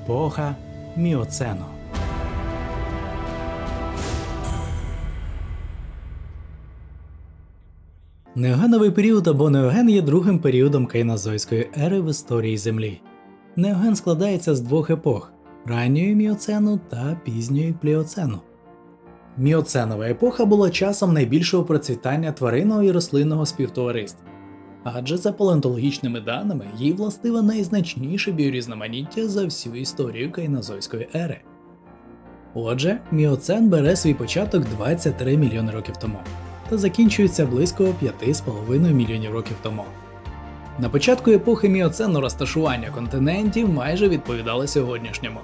Епоха Міоцену. Неогеновий період або неоген є другим періодом кейнозойської ери в історії Землі. Неоген складається з двох епох – ранньої міоцену та пізньої пліоцену. Міоценова епоха була часом найбільшого процвітання тваринного і рослинного співтовариств, адже за палеонтологічними даними їй властиве найзначніше біорізноманіття за всю історію кейнозойської ери. Отже, міоцен бере свій початок 23 мільйони років тому та закінчується близько 5,5 мільйонів років тому. На початку епохи міоцену розташування континентів майже відповідало сьогоднішньому,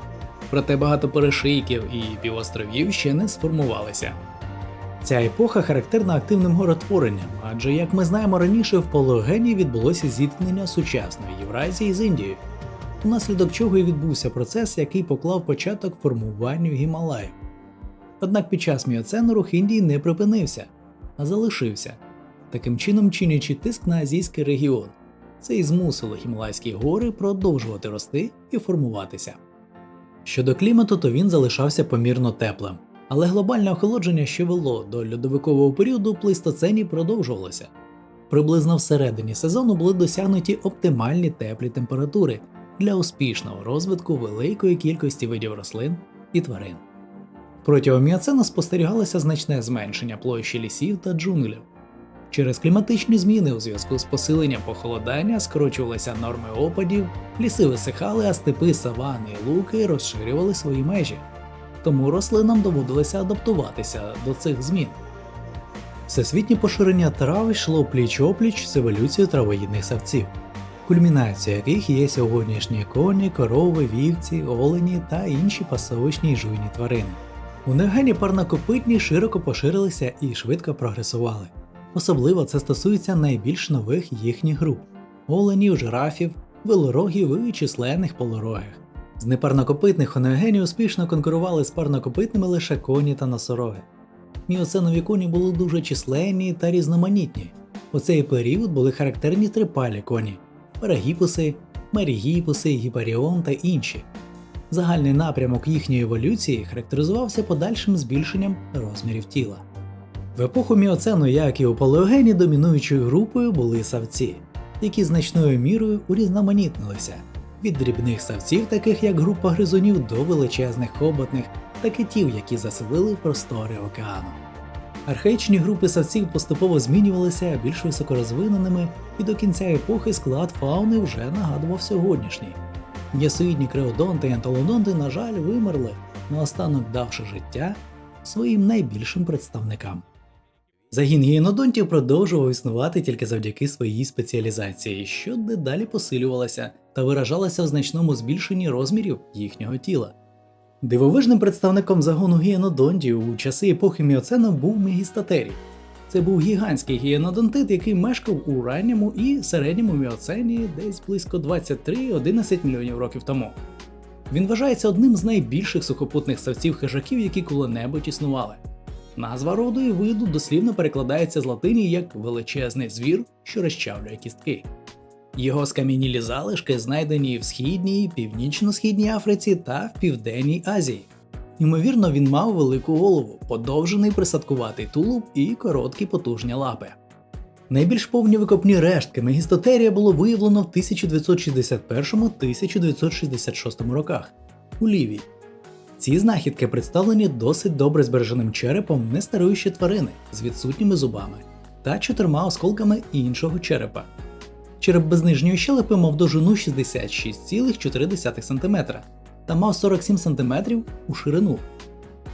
проте багато перешийків і півостровів ще не сформувалися. Ця епоха характерна активним горотворенням, адже, як ми знаємо раніше, в Палеогені відбулося зіткнення сучасної Євразії з Індією, внаслідок чого і відбувся процес, який поклав початок формуванню Гімалаїв. Однак під час міоцену рух Індії не припинився, а залишився, таким чином чинячи тиск на азійський регіон. Це і змусило Гімалайські гори продовжувати рости і формуватися. Щодо клімату, то він залишався помірно теплим, але глобальне охолодження, що вело до льодовикового періоду плейстоцені, продовжувалося. Приблизно всередині сезону були досягнуті оптимальні теплі температури для успішного розвитку великої кількості видів рослин і тварин. Протягом міоцену спостерігалося значне зменшення площі лісів та джунглів. Через кліматичні зміни у зв'язку з посиленням похолодання скорочувалися норми опадів, ліси висихали, а степи, савани і луки розширювали свої межі. Тому рослинам доводилося адаптуватися до цих змін. Всесвітнє поширення трав йшло пліч-опліч з еволюцією травоїдних савців, кульмінацією яких є сьогоднішні коні, корови, вівці, олені та інші пасовищні й жуйні тварини. У неогені парнокопитні широко поширилися і швидко прогресували. Особливо це стосується найбільш нових їхніх груп – оленів, жирафів, велорогів і численних полорогих. З непарнокопитних у неогені успішно конкурували з парнокопитними лише коні та носороги. Міоценові коні були дуже численні та різноманітні. У цей період були характерні трипалі коні – парагіпуси, мерігіпуси, гіпаріон та інші. Загальний напрямок їхньої еволюції характеризувався подальшим збільшенням розмірів тіла. В епоху міоцену, як і у палеогені, домінуючою групою були савці, які значною мірою урізноманітнилися – від дрібних савців, таких як група гризунів, до величезних хоботних та китів, які заселили простори океану. Архаїчні групи савців поступово змінювалися більш високорозвиненими, і до кінця епохи склад фауни вже нагадував сьогоднішній. М'ясоїдні креодонти і антилодонти, на жаль, вимерли, наостанок давши життя своїм найбільшим представникам. Загін гієнодонтів продовжував існувати тільки завдяки своїй спеціалізації, що дедалі посилювалася та виражалася в значному збільшенні розмірів їхнього тіла. Дивовижним представником загону гієнодонтів у часи епохи міоцену був Мегістатерій. Це був гігантський гієнодонтит, який мешкав у ранньому і середньому міоцені десь близько 23-11 мільйонів років тому. Він вважається одним з найбільших сухопутних савців-хижаків, які коли-небудь існували. Назва роду і виду дослівно перекладається з латині як «величезний звір, що розчавлює кістки». Його скам'янілі залишки знайдені в Східній, Північно-Східній Африці та в Південній Азії. Ймовірно, він мав велику голову, подовжений присадкуватий тулуб і короткі потужні лапи. Найбільш повні викопні рештки Мегістотерія було виявлено в 1961-1966 роках у Лівії. Ці знахідки представлені досить добре збереженим черепом нестаруючої тварини з відсутніми зубами та 4 осколками іншого черепа. Череп без нижньої щелепи мав довжину 66,4 см та мав 47 см у ширину.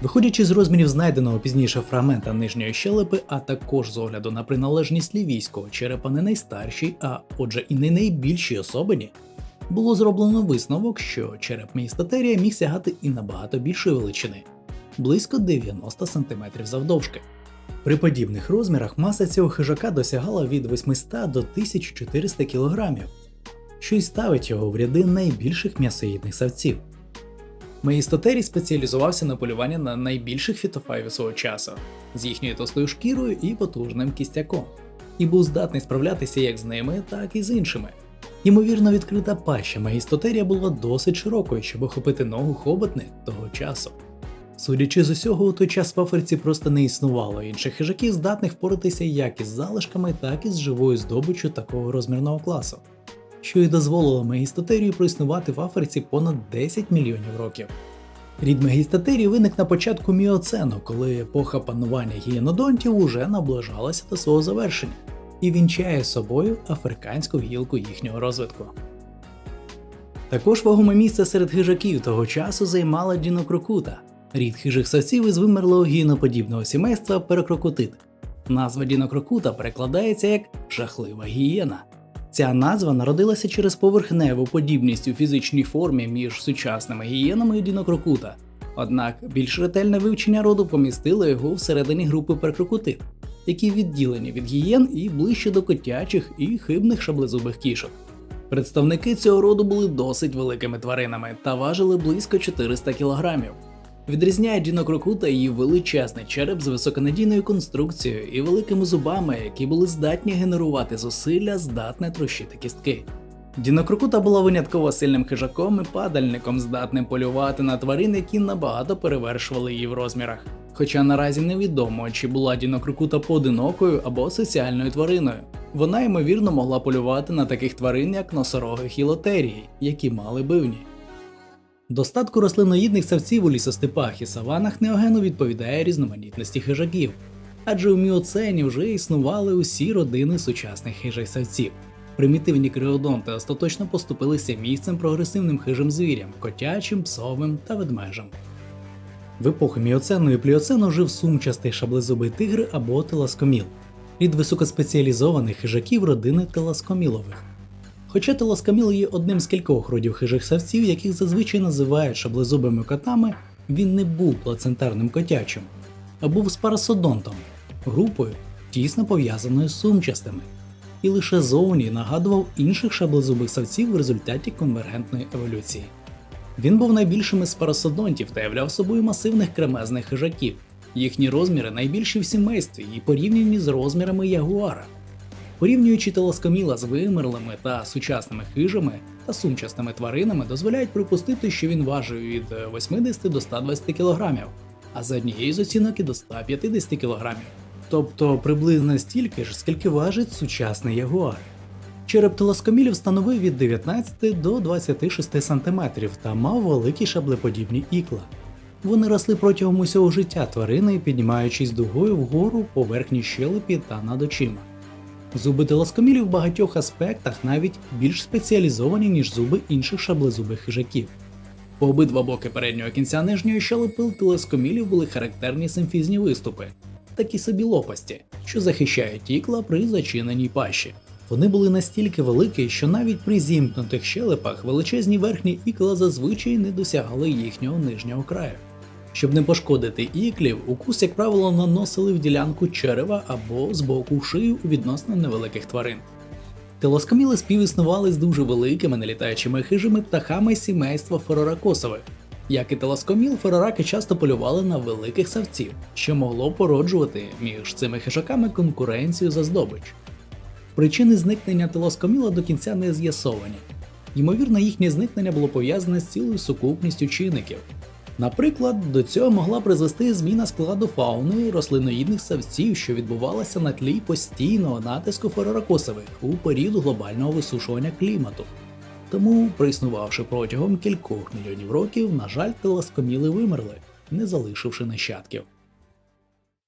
Виходячи з розмірів знайденого пізніше фрагмента нижньої щелепи, а також з огляду на приналежність лівійського черепа не найстаршій, а отже і не найбільшій особині, було зроблено висновок, що череп Мегістатерія міг сягати і набагато більшої величини – близько 90 см завдовжки. При подібних розмірах маса цього хижака досягала від 800 до 1400 кг, що й ставить його в ряди найбільших м'ясоїдних савців. Мегістатерій спеціалізувався на полюванні на найбільших фітофагів свого часу, з їхньою товстою шкірою і потужним кістяком, і був здатний справлятися як з ними, так і з іншими. Ймовірно, відкрита паща Мегістотерія була досить широкою, щоб охопити ногу хоботни того часу. Судячи з усього, у той час в Африці просто не існувало інших хижаків, здатних впоратися як із залишками, так і з живою здобиччю такого розмірного класу, що й дозволило Мегістотерію проіснувати в Африці понад 10 мільйонів років. Рід Мегістотерії виник на початку міоцену, коли епоха панування гієнодонтів уже наближалася до свого завершення і вінчає собою африканську гілку їхнього розвитку. Також вагоме місце серед хижаків того часу займала дінокрокута, рід хижих савців із вимерлого гієноподібного сімейства перокрокутит. Назва дінокрокута перекладається як «жахлива гієна». Ця назва народилася через поверхневу подібність у фізичній формі між сучасними гієнами і дінокрокута. Однак більш ретельне вивчення роду помістило його всередині групи перокрокутит, які відділені від гієн і ближче до котячих і хибних шаблезубих кішок. Представники цього роду були досить великими тваринами та важили близько 400 кг. Відрізняє дінокрокута її величезний череп з високонадійною конструкцією і великими зубами, які були здатні генерувати зусилля, здатне трощити кістки. Дінокрокута була винятково сильним хижаком і падальником, здатним полювати на тварин, які набагато перевершували її в розмірах. Хоча наразі невідомо, чи була дінокрокута поодинокою або соціальною твариною. Вона, ймовірно, могла полювати на таких тварин, як носороги хілотерії, які мали бивні. Достатку рослиноїдних савців у лісостепах і саванах неогену відповідає різноманітності хижаків, адже у міоцені вже існували усі родини сучасних хижих савців. Примітивні криодонти остаточно поступилися місцем прогресивним хижим звірям – котячим, псовим та ведмежам. В епоху міоцену і пліоцену жив сумчастий шаблезубий тигр або теласкоміл – рід високоспеціалізованих хижаків родини теласкомілових. Хоча теласкоміл є одним з кількох родів хижих савців, яких зазвичай називають шаблезубими котами, він не був плацентарним котячим, а був спарасодонтом – групою, тісно пов'язаною з сумчастими, і лише зовні нагадував інших шаблезубих савців в результаті конвергентної еволюції. Він був найбільшим із спарасодонтів та являв собою масивних кремезних хижаків. Їхні розміри найбільші в сімействі і порівняні з розмірами ягуара. Порівнюючи теласкоміла з вимерлими та сучасними хижими та сумчастими тваринами, дозволяють припустити, що він важив від 80 до 120 кг, а за однією з оцінок і до 150 кг. Тобто приблизно стільки ж, скільки важить сучасний ягуар. Череп теласкомілів становив від 19 до 26 см та мав великі шаблеподібні ікла. Вони росли протягом усього життя тварини, піднімаючись дугою вгору по верхній щелепі та над очима. Зуби теласкомілів в багатьох аспектах навіть більш спеціалізовані, ніж зуби інших шаблезубих хижаків. По обидва боки переднього кінця нижньої щелепи у теласкомілів були характерні симфізні виступи, такі собі лопасті, що захищають ікла при зачиненій пащі. Вони були настільки великі, що навіть при зімкнутих щелепах величезні верхні ікла зазвичай не досягали їхнього нижнього краю. Щоб не пошкодити іклів, укус, як правило, наносили в ділянку черева або з боку в шию у відносно невеликих тварин. Теласкоміли співіснували з дуже великими нелітаючими хижими птахами сімейства фероракосових. Як і теласкоміл, ферораки часто полювали на великих савців, що могло породжувати між цими хижаками конкуренцію за здобич. Причини зникнення теласкоміла до кінця не з'ясовані. Ймовірно, їхнє зникнення було пов'язане з цілою сукупністю чинників. Наприклад, до цього могла призвести зміна складу фауни рослиноїдних савців, що відбувалася на тлі постійного натиску фероракосових у період глобального висушування клімату. Тому, проіснувавши протягом кількох мільйонів років, на жаль, теласкоміли вимерли, не залишивши нащадків.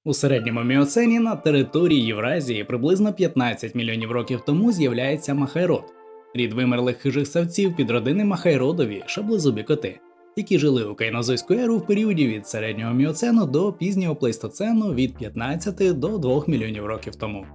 У середньому міоцені на території Євразії приблизно 15 мільйонів років тому з'являється махайрод – рід вимерлих хижих савців підродини махайродові шаблезубі коти, які жили у кайнозойську еру в періоді від середнього міоцену до пізнього плейстоцену від 15 до 2 мільйонів років тому.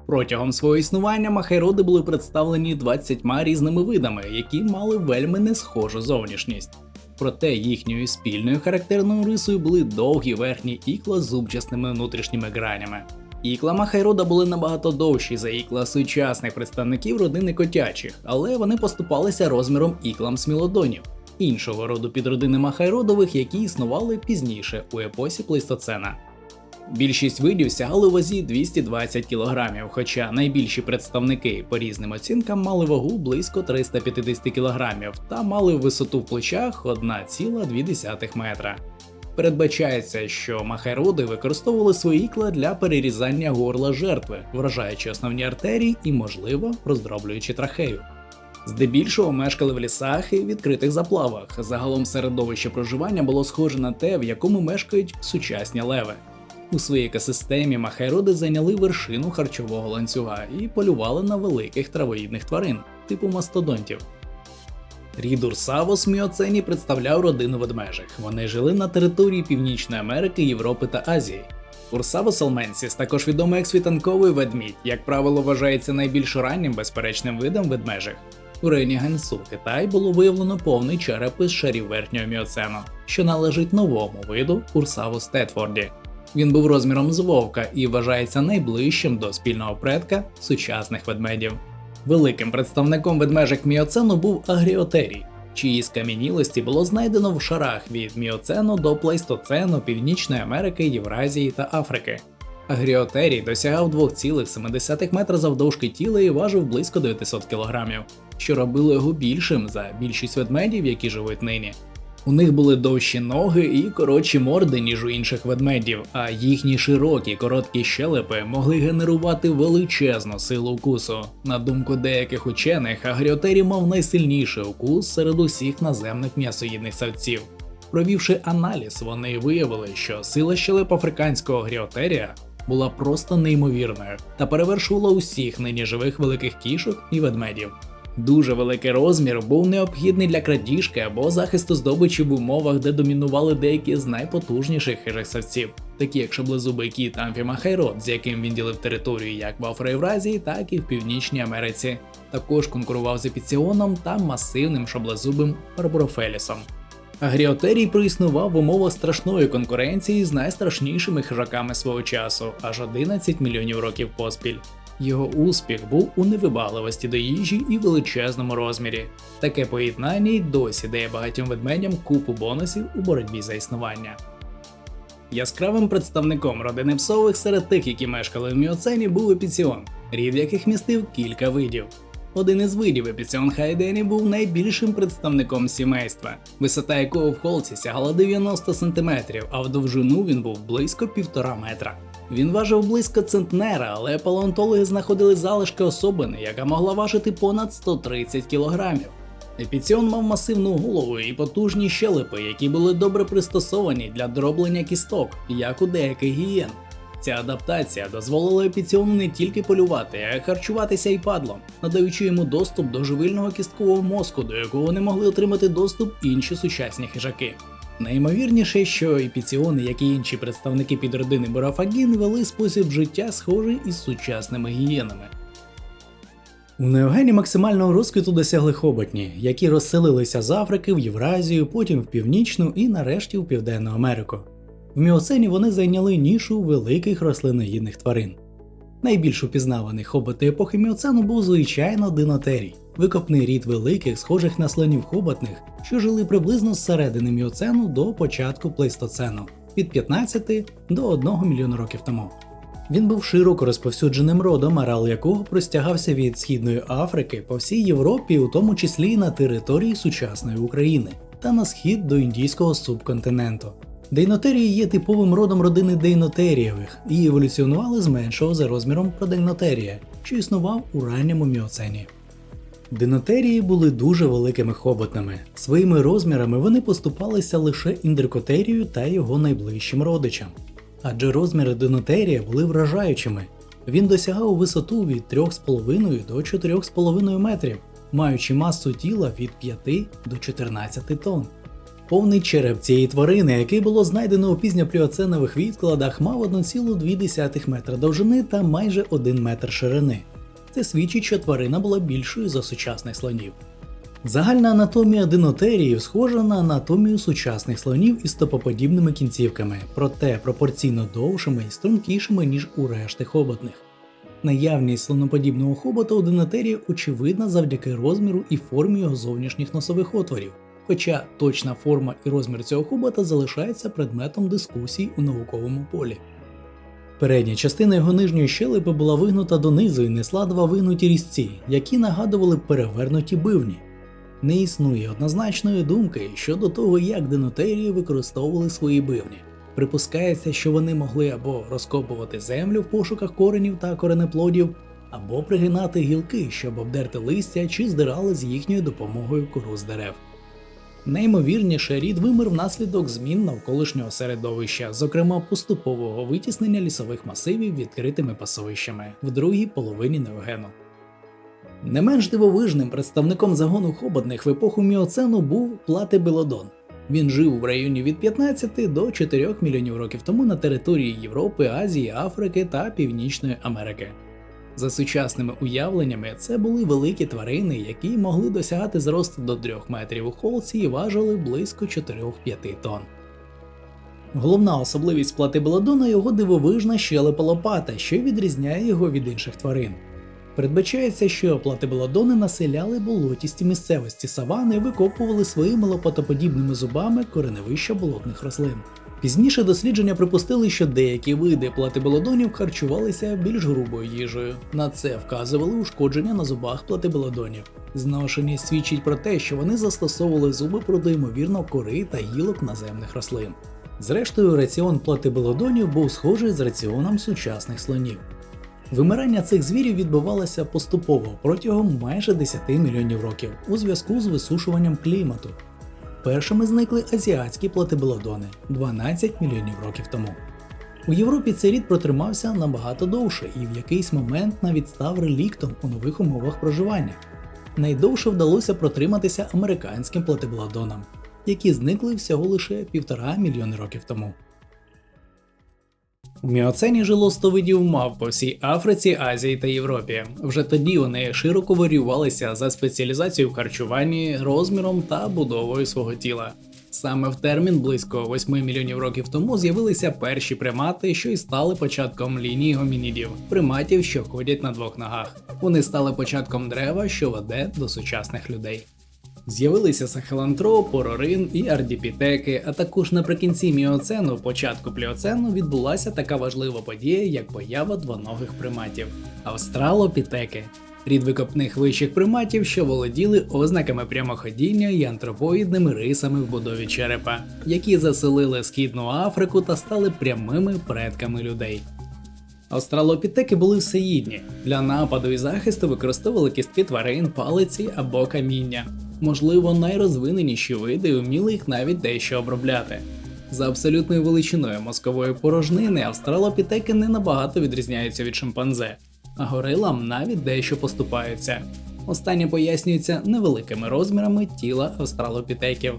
Протягом свого існування махайроди були представлені 20 різними видами, які мали вельми не схожу зовнішність. Проте їхньою спільною характерною рисою були довгі верхні ікла з зубчастими внутрішніми гранями. Ікла махайрода були набагато довші за ікла сучасних представників родини котячих, але вони поступалися розміром іклам смілодонів, іншого роду підродини махайродових, які існували пізніше у епосі плейстоцена. Більшість видів сягали у вазі 220 кг, хоча найбільші представники по різним оцінкам мали вагу близько 350 кг та мали висоту в плечах 1,2 метра. Передбачається, що махайроди використовували свої ікла для перерізання горла жертви, вражаючи основні артерії і, можливо, роздроблюючи трахею. Здебільшого мешкали в лісах і відкритих заплавах. Загалом середовище проживання було схоже на те, в якому мешкають сучасні леви. У своїй екосистемі махайроди зайняли вершину харчового ланцюга і полювали на великих травоїдних тварин, типу мастодонтів. Рід Урсавос в міоцені представляв родину ведмежих. Вони жили на території Північної Америки, Європи та Азії. Урсавос алменсіс також відомий як світанковий ведмідь, як правило, вважається найбільш раннім безперечним видом ведмежих. У районі Гансу, Китай, було виявлено повний череп із шарів верхнього міоцену, що належить новому виду Урсавос тетфорді. Він був розміром з вовка і вважається найближчим до спільного предка сучасних ведмедів. Великим представником ведмежих міоцену був агріотерій, чиї скам'янілості було знайдено в шарах від міоцену до плейстоцену Північної Америки, Євразії та Африки. Агріотерій досягав 2,7 метра завдовжки тіла і важив близько 900 кг, що робило його більшим за більшість ведмедів, які живуть нині. У них були довші ноги і коротші морди, ніж у інших ведмедів, а їхні широкі, короткі щелепи могли генерувати величезну силу укусу. На думку деяких учених, агріотерій мав найсильніший укус серед усіх наземних м'ясоїдних савців. Провівши аналіз, вони виявили, що сила щелеп африканського агріотерія була просто неймовірною та перевершувала усіх нині живих великих кішок і ведмедів. Дуже великий розмір був необхідний для крадіжки або захисту здобичі в умовах, де домінували деякі з найпотужніших хижих савців, такі як шаблезубий кіт Амфімахайрод, з яким він ділив територію як в Афроєвразії, так і в Північній Америці. Також конкурував з епіціоном та масивним шаблезубим Барборофелісом. Агріотерій проіснував в умовах страшної конкуренції з найстрашнішими хижаками свого часу, аж 11 мільйонів років поспіль. Його успіх був у невибагливості до їжі і величезному розмірі. Таке поєднання й досі дає багатьом ведмедям купу бонусів у боротьбі за існування. Яскравим представником родини псових серед тих, які мешкали в міоцені, був епіціон, рід яких містив кілька видів. Один із видів епіціон хайдені був найбільшим представником сімейства, висота якого в холці сягала 90 см, а в довжину він був близько 1,5 метра. Він важив близько центнера, але палеонтологи знаходили залишки особини, яка могла важити понад 130 кг. Епіціон мав масивну голову і потужні щелепи, які були добре пристосовані для дроблення кісток, як у деяких гієн. Ця адаптація дозволила епіціону не тільки полювати, а й харчуватися і падлом, надаючи йому доступ до живильного кісткового мозку, до якого не могли отримати доступ інші сучасні хижаки. Найімовірніше, що епіціони, як і інші представники підродини Борофагін, вели спосіб життя схожий із сучасними гієнами. У неогені максимального розквіту досягли хоботні, які розселилися з Африки в Євразію, потім в Північну і нарешті в Південну Америку. В міоцені вони зайняли нішу великих рослиноїдних тварин. Найбільш упізнаваний хоботи епохи міоцену був, звичайно, динотерій, викопний рід великих, схожих на слонів хоботних, що жили приблизно з середини міоцену до початку плейстоцену, від 15 до 1 мільйона років тому. Він був широко розповсюдженим родом, ареал якого простягався від Східної Африки по всій Європі, у тому числі і на території сучасної України, та на схід до індійського субконтиненту. Дейнотерії є типовим родом родини дейнотерієвих і еволюціонували з меншого за розміром продейнотерія, що існував у ранньому міоцені. Динотерії були дуже великими хоботами. Своїми розмірами вони поступалися лише індрикотерію та його найближчим родичам. Адже розміри динотерія були вражаючими. Він досягав висоту від 3,5 до 4,5 метрів, маючи масу тіла від 5 до 14 тонн. Повний череп цієї тварини, який було знайдено у пізньопліоценових відкладах, мав 1,2 метра довжини та майже 1 метр ширини. Це свідчить, що тварина була більшою за сучасних слонів. Загальна анатомія динотеріїв схожа на анатомію сучасних слонів із стопоподібними кінцівками, проте пропорційно довшими і стрункішими, ніж у решти хоботних. Наявність слоноподібного хобота у динотерії очевидна завдяки розміру і формі його зовнішніх носових отворів, хоча точна форма і розмір цього хобота залишається предметом дискусій у науковому полі. Передня частина його нижньої щелепи була вигнута донизу і несла два вигнуті різці, які нагадували перевернуті бивні. Не існує однозначної думки щодо того, як динотерії використовували свої бивні. Припускається, що вони могли або розкопувати землю в пошуках коренів та коренеплодів, або пригинати гілки, щоб обдерти листя, чи здирали з їхньою допомогою кору з дерев. Найімовірніше, рід вимер внаслідок змін навколишнього середовища, зокрема поступового витіснення лісових масивів відкритими пасовищами в другій половині неогену. Не менш дивовижним представником загону хоботних в епоху міоцену був платибелодон. Він жив в районі від 15 до 4 мільйонів років тому на території Європи, Азії, Африки та Північної Америки. За сучасними уявленнями, це були великі тварини, які могли досягати зросту до 3 метрів у холці і важили близько 4-5 тонн. Головна особливість платибелодона – його дивовижна щелепа лопата, що відрізняє його від інших тварин. Передбачається, що платибелодони населяли болотісті місцевості савани і викопували своїми лопатоподібними зубами кореневища болотних рослин. Пізніше дослідження припустили, що деякі види платибелодонів харчувалися більш грубою їжею. На це вказували ушкодження на зубах платибелодонів. Зношеність свідчить про те, що вони застосовували зуби проти ймовірно кори та гілок наземних рослин. Зрештою, раціон платибелодонів був схожий з раціоном сучасних слонів. Вимирання цих звірів відбувалося поступово протягом майже 10 мільйонів років у зв'язку з висушуванням клімату. Першими зникли азіатські платибелодони 12 мільйонів років тому. У Європі цей рід протримався набагато довше і в якийсь момент навіть став реліктом у нових умовах проживання. Найдовше вдалося протриматися американським платибелодонам, які зникли всього лише 1,5 мільйони років тому. У міоцені жило 100 видів мавп по всій Африці, Азії та Європі. Вже тоді вони широко варіювалися за спеціалізацією в харчуванні, розміром та будовою свого тіла. Саме в термін близько 8 мільйонів років тому з'явилися перші примати, що й стали початком лінії гомінідів – приматів, що ходять на двох ногах. Вони стали початком дерева, що веде до сучасних людей. З'явилися сахелантроп, порорин і ардіпітеки, а також наприкінці міоцену, початку пліоцену відбулася така важлива подія, як поява двоногих приматів – австралопітеки. Рід викопних вищих приматів, що володіли ознаками прямоходіння і антропоїдними рисами в будові черепа, які заселили Східну Африку та стали прямими предками людей. Австралопітеки були всеїдні. Для нападу і захисту використовували кістки тварин, палиці або каміння. Можливо, найрозвиненіші види вміли їх навіть дещо обробляти. За абсолютною величиною мозкової порожнини австралопітеки не набагато відрізняються від шимпанзе, а горилам навіть дещо поступаються. Останнє пояснюється невеликими розмірами тіла австралопітеків.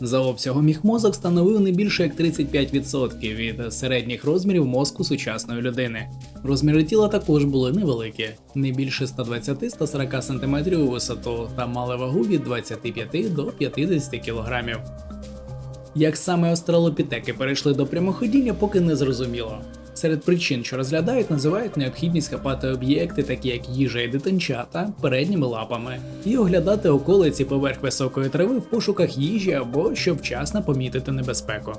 За обсягом їх мозок становив не більше як 35% від середніх розмірів мозку сучасної людини. Розміри тіла також були невеликі, не більше 120-140 см у висоту та мали вагу від 25 до 50 кг. Як саме австралопітеки перейшли до прямоходіння, поки не зрозуміло. Серед причин, що розглядають, називають необхідність хапати об'єкти, такі як їжа і дитинчата, передніми лапами, і оглядати околиці поверх високої трави в пошуках їжі або щоб вчасно помітити небезпеку.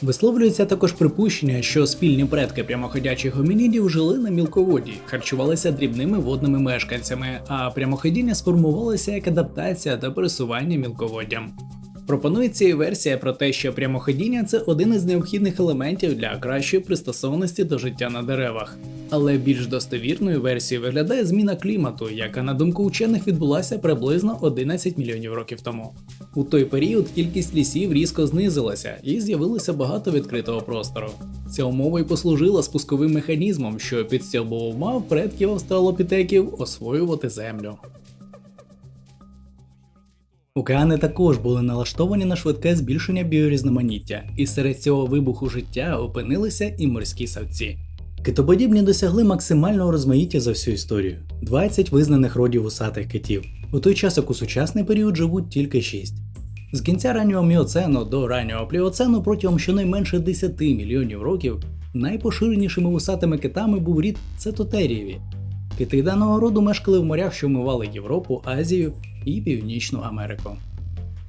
Висловлюється також припущення, що спільні предки прямоходячих гомінідів жили на мілководді, харчувалися дрібними водними мешканцями, а прямоходіння сформувалося як адаптація до пересування мілководдям. Пропонується і версія про те, що прямоходіння – це один із необхідних елементів для кращої пристосованості до життя на деревах. Але більш достовірною версією виглядає зміна клімату, яка, на думку учених, відбулася приблизно 11 мільйонів років тому. У той період кількість лісів різко знизилася і з'явилося багато відкритого простору. Ця умова й послужила спусковим механізмом, що підстілбував мав предків австралопітеків освоювати землю. Океани також були налаштовані на швидке збільшення біорізноманіття, і серед цього вибуху життя опинилися і морські савці. Китоподібні досягли максимального розмаїття за всю історію – 20 визнаних родів вусатих китів, у той час як у сучасний період живуть тільки 6. З кінця раннього міоцену до раннього пліоцену протягом щонайменше 10 мільйонів років найпоширенішими вусатими китами був рід цетотерієві. Кити даного роду мешкали в морях, що вмивали Європу, Азію і Північну Америку.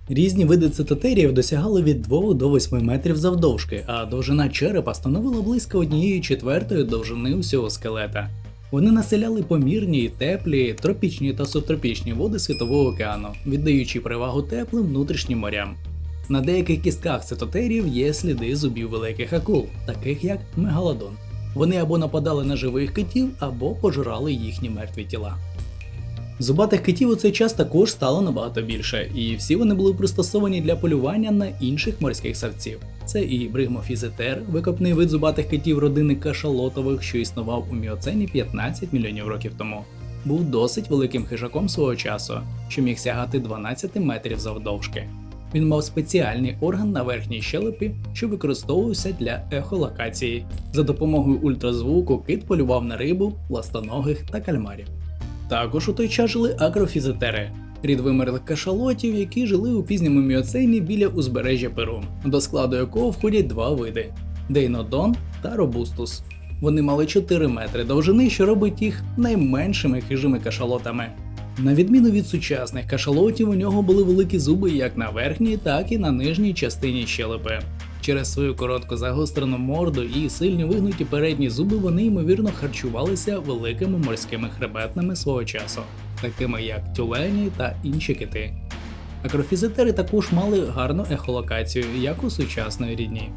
Різні види цитотеріїв досягали від 2 до 8 метрів завдовжки, а довжина черепа становила близько 1/4 довжини усього скелета. Вони населяли помірні, теплі, тропічні та субтропічні води Світового океану, віддаючи перевагу теплим внутрішнім морям. На деяких кістках цитотеріїв є сліди зубів великих акул, таких як мегалодон. Вони або нападали на живих китів, або пожирали їхні мертві тіла. Зубатих китів у цей час також стало набагато більше, і всі вони були пристосовані для полювання на інших морських савців. Це і бригмофізетер, викопний вид зубатих китів родини кашалотових, що існував у міоцені 15 мільйонів років тому. Був досить великим хижаком свого часу, що міг сягати 12 метрів завдовжки. Він мав спеціальний орган на верхній щелепі, що використовувався для ехолокації. За допомогою ультразвуку кит полював на рибу, ластоногих та кальмарів. Також у той час жили акрофізетери – рід вимерлих кашалотів, які жили у пізньому міоцені біля узбережжя Перу, до складу якого входять два види – дейнодон та робустус. Вони мали 4 метри довжини, що робить їх найменшими хижими кашалотами. На відміну від сучасних кашалотів, у нього були великі зуби як на верхній, так і на нижній частині щелепи. Через свою коротко загострену морду і сильні вигнуті передні зуби вони ймовірно харчувалися великими морськими хребетними свого часу, такими як тюлені та інші кити. Акрофізетери також мали гарну ехолокацію, як у сучасної рідні.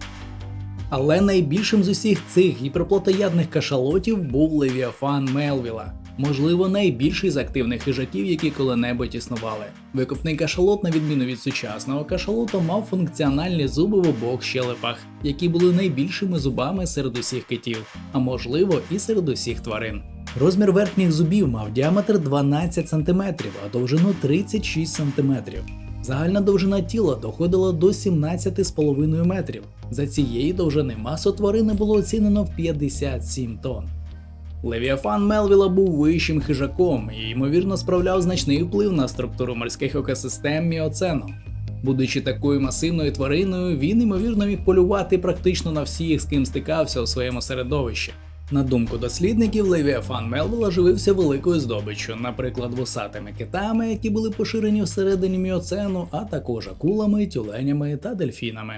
Але найбільшим з усіх цих гіперплотоядних кашалотів був Левіафан Мелвіла, можливо найбільший з активних хижаків, які коли-небудь існували. Викопний кашалот, на відміну від сучасного кашалота, мав функціональні зуби в обох щелепах, які були найбільшими зубами серед усіх китів, а можливо і серед усіх тварин. Розмір верхніх зубів мав діаметр 12 см, а довжину 36 см. Загальна довжина тіла доходила до 17,5 метрів. За цієї довжини масу тварини було оцінено в 57 тонн. Левіафан Мелвіла був вищим хижаком і, ймовірно, справляв значний вплив на структуру морських екосистем міоцену. Будучи такою масивною твариною, він, ймовірно, міг полювати практично на всіх, з ким стикався у своєму середовищі. На думку дослідників, Левіафан Мелвіла живився великою здобиччю, наприклад, вусатими китами, які були поширені всередині міоцену, а також акулами, тюленями та дельфінами.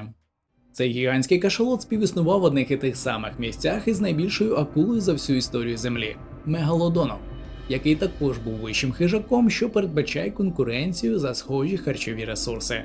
Цей гігантський кашалот співіснував в одних і тих самих місцях із найбільшою акулою за всю історію Землі – мегалодоном, який також був вищим хижаком, що передбачає конкуренцію за схожі харчові ресурси.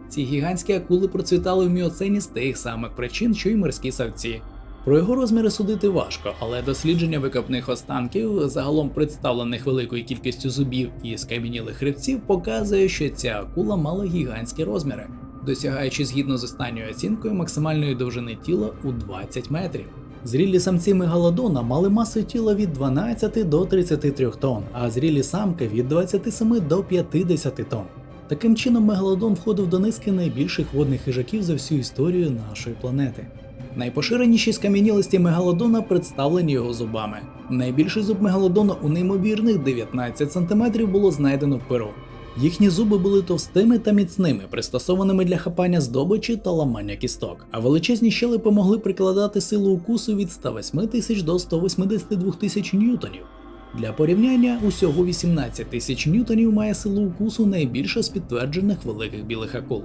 Ці гігантські акули процвітали в міоцені з тих самих причин, що й морські савці. Про його розміри судити важко, але дослідження викопних останків, загалом представлених великою кількістю зубів і скам'янілих хребців, показує, що ця акула мала гігантські розміри, досягаючи згідно з останньою оцінкою максимальної довжини тіла у 20 метрів. Зрілі самці мегалодона мали масу тіла від 12 до 33 тонн, а зрілі самки від 27 до 50 тонн. Таким чином, мегалодон входив до низки найбільших водних хижаків за всю історію нашої планети. Найпоширеніші скам'янілості мегалодона представлені його зубами. Найбільший зуб мегалодона у неймовірних 19 см було знайдено в Перу. Їхні зуби були товстими та міцними, пристосованими для хапання здобичі та ламання кісток, а величезні щелепи могли прикладати силу укусу від 108 тисяч до 182 тисяч ньютонів. Для порівняння, усього 18 тисяч ньютонів має силу укусу найбільша з підтверджених великих білих акул.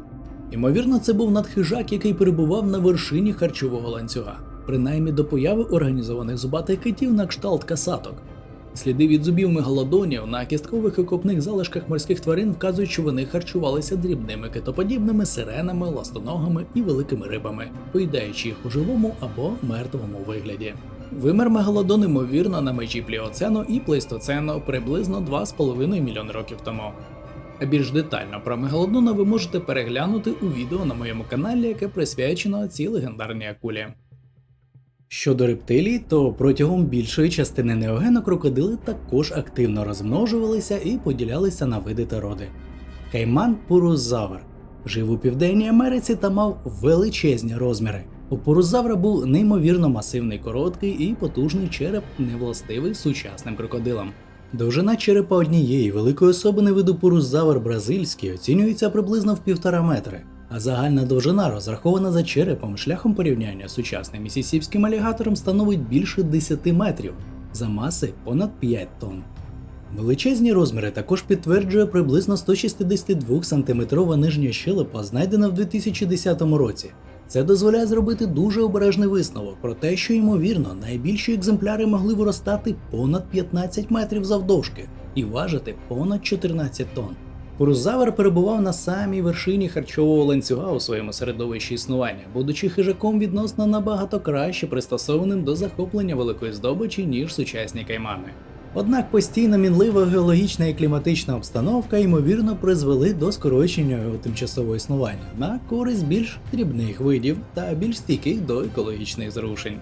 Ймовірно, це був надхижак, який перебував на вершині харчового ланцюга, принаймні до появи організованих зубатих китів на кшталт касаток. Сліди від зубів мегалодонів на кісткових і копних залишках морських тварин вказують, що вони харчувалися дрібними китоподібними, сиренами, ластоногами і великими рибами, поїдаючи їх у живому або мертвому вигляді. Вимер мегалодон, ймовірно, на межі пліоцену і плейстоцену приблизно 2,5 мільйони років тому. А більш детально про мегалодона ви можете переглянути у відео на моєму каналі, яке присвячено цій легендарній акулі. Щодо рептилій, то протягом більшої частини неогену крокодили також активно розмножувалися і поділялися на види та роди. Кайман пурозавр жив у Південній Америці та мав величезні розміри. У пурозавра був неймовірно масивний короткий і потужний череп, невластивий сучасним крокодилам. Довжина черепа однієї великої особини виду пурозавр бразильський оцінюється приблизно в 1,5 метри, а загальна довжина, розрахована за черепом шляхом порівняння з сучасним місісіпським алігатором, становить більше 10 метрів, за маси понад 5 тонн. Величезні розміри також підтверджує приблизно 162-сантиметрова нижня щелепа, знайдена в 2010 році. Це дозволяє зробити дуже обережний висновок про те, що, ймовірно, найбільші екземпляри могли виростати понад 15 метрів завдовжки і важити понад 14 тонн. Пурозавр перебував на самій вершині харчового ланцюга у своєму середовищі існування, будучи хижаком відносно набагато краще пристосованим до захоплення великої здобичі, ніж сучасні каймани. Однак постійно мінлива геологічна і кліматична обстановка, ймовірно, призвели до скорочення його тимчасового існування на користь більш дрібних видів та більш стійких до екологічних зрушень.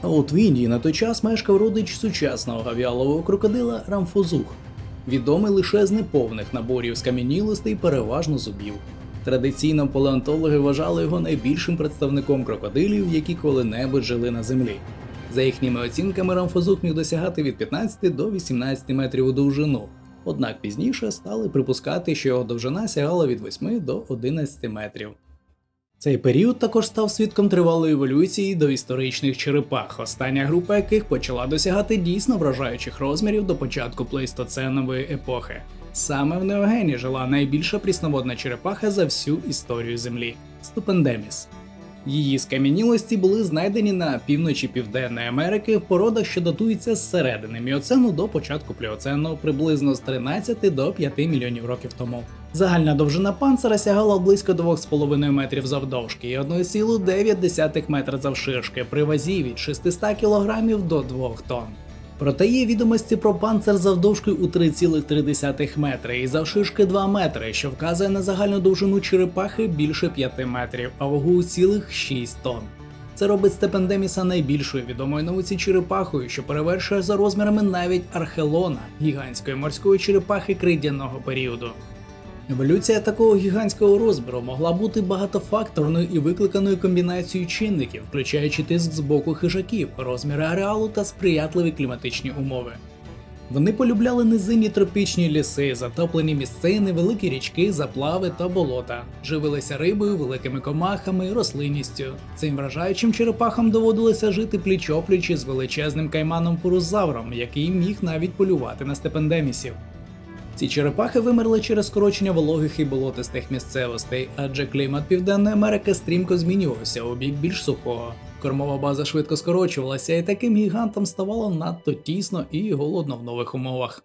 А от в Індії на той час мешкав родич сучасного гавіалового крокодила рамфозух, відомий лише з неповних наборів скам'янілостей, переважно зубів. Традиційно палеонтологи вважали його найбільшим представником крокодилів, які коли-небудь жили на землі. За їхніми оцінками, рамфозух міг досягати від 15 до 18 метрів у довжину, однак пізніше стали припускати, що його довжина сягала від 8 до 11 метрів. Цей період також став свідком тривалої еволюції до історичних черепах, остання група яких почала досягати дійсно вражаючих розмірів до початку плейстоценової епохи. Саме в Неогені жила найбільша прісноводна черепаха за всю історію Землі – Ступендеміс. Її скам'янілості були знайдені на півночі Південної Америки в породах, що датуються з середини міоцену до початку пліоцену, приблизно з 13 до 5 мільйонів років тому. Загальна довжина панцира сягала близько 2,5 метрів завдовжки і 1,9 метра завширшки при вазі від 600 кг до 2 тонн. Проте є відомості про панцир завдовжки у 3,3 метри і завширшки 2 метри, що вказує на загальну довжину черепахи більше 5 метрів, а вагу цілих 6 тонн. Це робить Степендеміса найбільшою відомою науці черепахою, що перевершує за розмірами навіть архелона, гігантської морської черепахи крейдяного періоду. Еволюція такого гігантського розміру могла бути багатофакторною і викликаною комбінацією чинників, включаючи тиск з боку хижаків, розміри ареалу та сприятливі кліматичні умови. Вони полюбляли низинні тропічні ліси, затоплені місцини, великі річки, заплави та болота, живилися рибою, великими комахами, рослинністю. Цим вражаючим черепахам доводилося жити пліч-опліч із величезним кайманом-пурозавром, який міг навіть полювати на степендемісів. Ці черепахи вимерли через скорочення вологих і болотистих місцевостей, адже клімат Південної Америки стрімко змінювався у бік більш сухого. Кормова база швидко скорочувалася, і таким гігантам ставало надто тісно і голодно в нових умовах.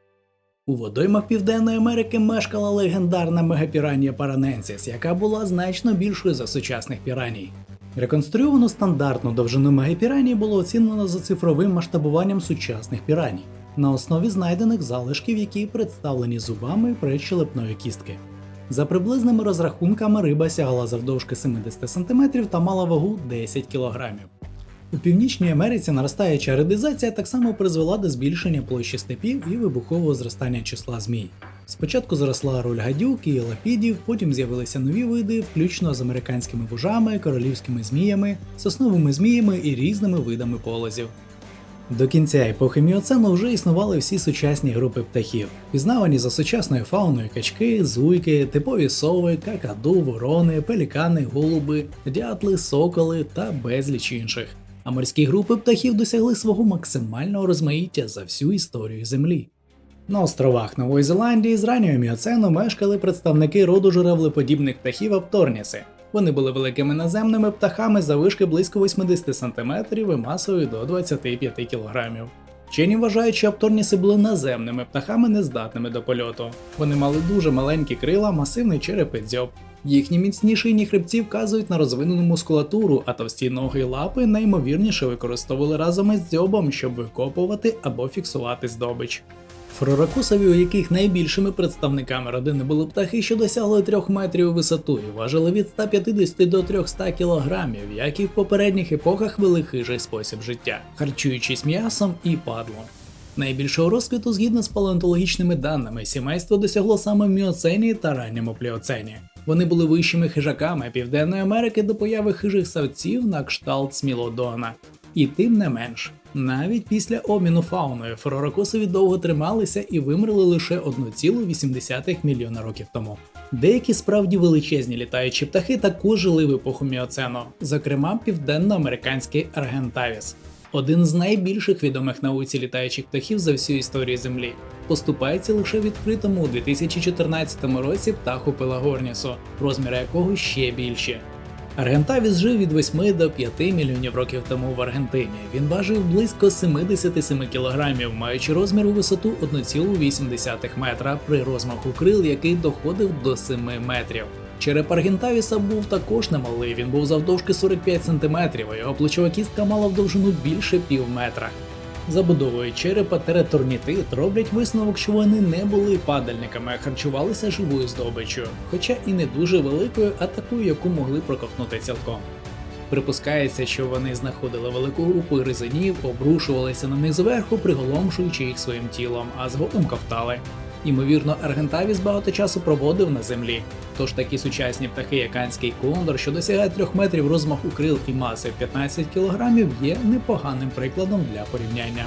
У водоймах Південної Америки мешкала легендарна мегапіранія параненсіс, яка була значно більшою за сучасних піраній. Реконструйовану стандартну довжину мегапіранії було оцінено за цифровим масштабуванням сучасних піраній, на основі знайдених залишків, які представлені зубами предщелепної кістки. За приблизними розрахунками риба сягала завдовжки 70 см та мала вагу 10 кг. У Північній Америці наростаюча аредизація так само призвела до збільшення площі степів і вибухового зростання числа змій. Спочатку зросла роль гадюк і лапідів, потім з'явилися нові види, включно з американськими вужами, королівськими зміями, сосновими зміями і різними видами полозів. До кінця епохи міоцену вже існували всі сучасні групи птахів, пізнавані за сучасною фауною качки, зуйки, типові сови, какаду, ворони, пелікани, голуби, дятли, соколи та безліч інших. А морські групи птахів досягли свого максимального розмаїття за всю історію Землі. На островах Нової Зеландії з раннього міоцену мешкали представники роду журавлеподібних птахів апторніси. Вони були великими наземними птахами заввишки близько 80 см і масою до 25 кг. Вчені вважають, що апторніси були наземними птахами, нездатними до польоту. Вони мали дуже маленькі крила, масивний череп і дзьоб. Їхні міцні шийні хребці вказують на розвинену мускулатуру, а товсті ноги й лапи найімовірніше використовували разом із дзьобом, щоб викопувати або фіксувати здобич. Флоракусові, у яких найбільшими представниками родини були птахи, що досягли 3 метрів у висоту і важили від 150 до 300 кілограмів, як і в попередніх епохах вели хижий спосіб життя, харчуючись м'ясом і падлом. Найбільшого розквіту, згідно з палеонтологічними даними, сімейство досягло саме в міоцені та ранньому пліоцені. Вони були вищими хижаками Південної Америки до появи хижих савців на кшталт смілодона. І тим не менш, навіть після обміну фауною флоракусові довго трималися і вимерли лише 1,8 мільйона років тому. Деякі справді величезні літаючі птахи також жили в епоху міоцену, зокрема південноамериканський аргентавіс. Один з найбільших відомих науці літаючих птахів за всю історію Землі. Поступається лише відкритому у 2014 році птаху Пелагорнісу, розміри якого ще більші. Аргентавіс жив від 8 до 5 мільйонів років тому в Аргентині. Він важив близько 77 кілограмів, маючи розмір у висоту 1,8 метра при розмаху крил, який доходив до 7 метрів. Череп Аргентавіса був також немалий, він був завдовжки 45 см, а його плечова кістка мала в довжину більше пів метра. Забудовою черепа тераторнітит роблять висновок, що вони не були падальниками, а харчувалися живою здобиччю, хоча і не дуже великою, а такою, яку могли проковтнути цілком. Припускається, що вони знаходили велику групу гризунів, обрушувалися на них зверху, приголомшуючи їх своїм тілом, а згодом ковтали. Ймовірно, Аргентавіс багато часу проводив на землі, тож такі сучасні птахи, як канський кондор, що досягає 3 метрів розмаху крил і маси 15 кг, є непоганим прикладом для порівняння.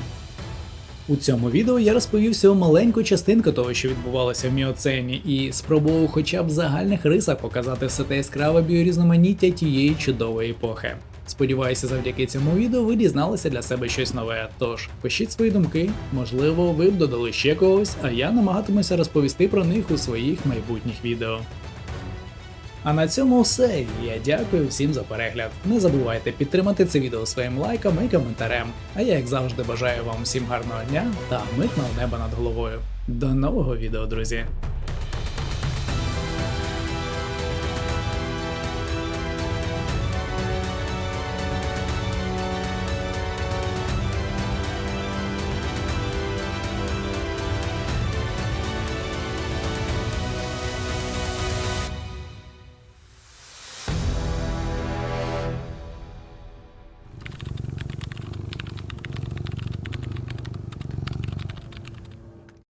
У цьому відео я розповів всього маленьку частинку того, що відбувалося в міоцені, і спробував хоча б в загальних рисах показати все те яскраве біорізноманіття тієї чудової епохи. Сподіваюся, завдяки цьому відео ви дізналися для себе щось нове, тож пишіть свої думки, можливо, ви б додали ще когось, а я намагатимуся розповісти про них у своїх майбутніх відео. А на цьому все, я дякую всім за перегляд. Не забувайте підтримати це відео своїм лайком і коментарем. А я, як завжди, бажаю вам всім гарного дня та мирного неба над головою. До нового відео, друзі!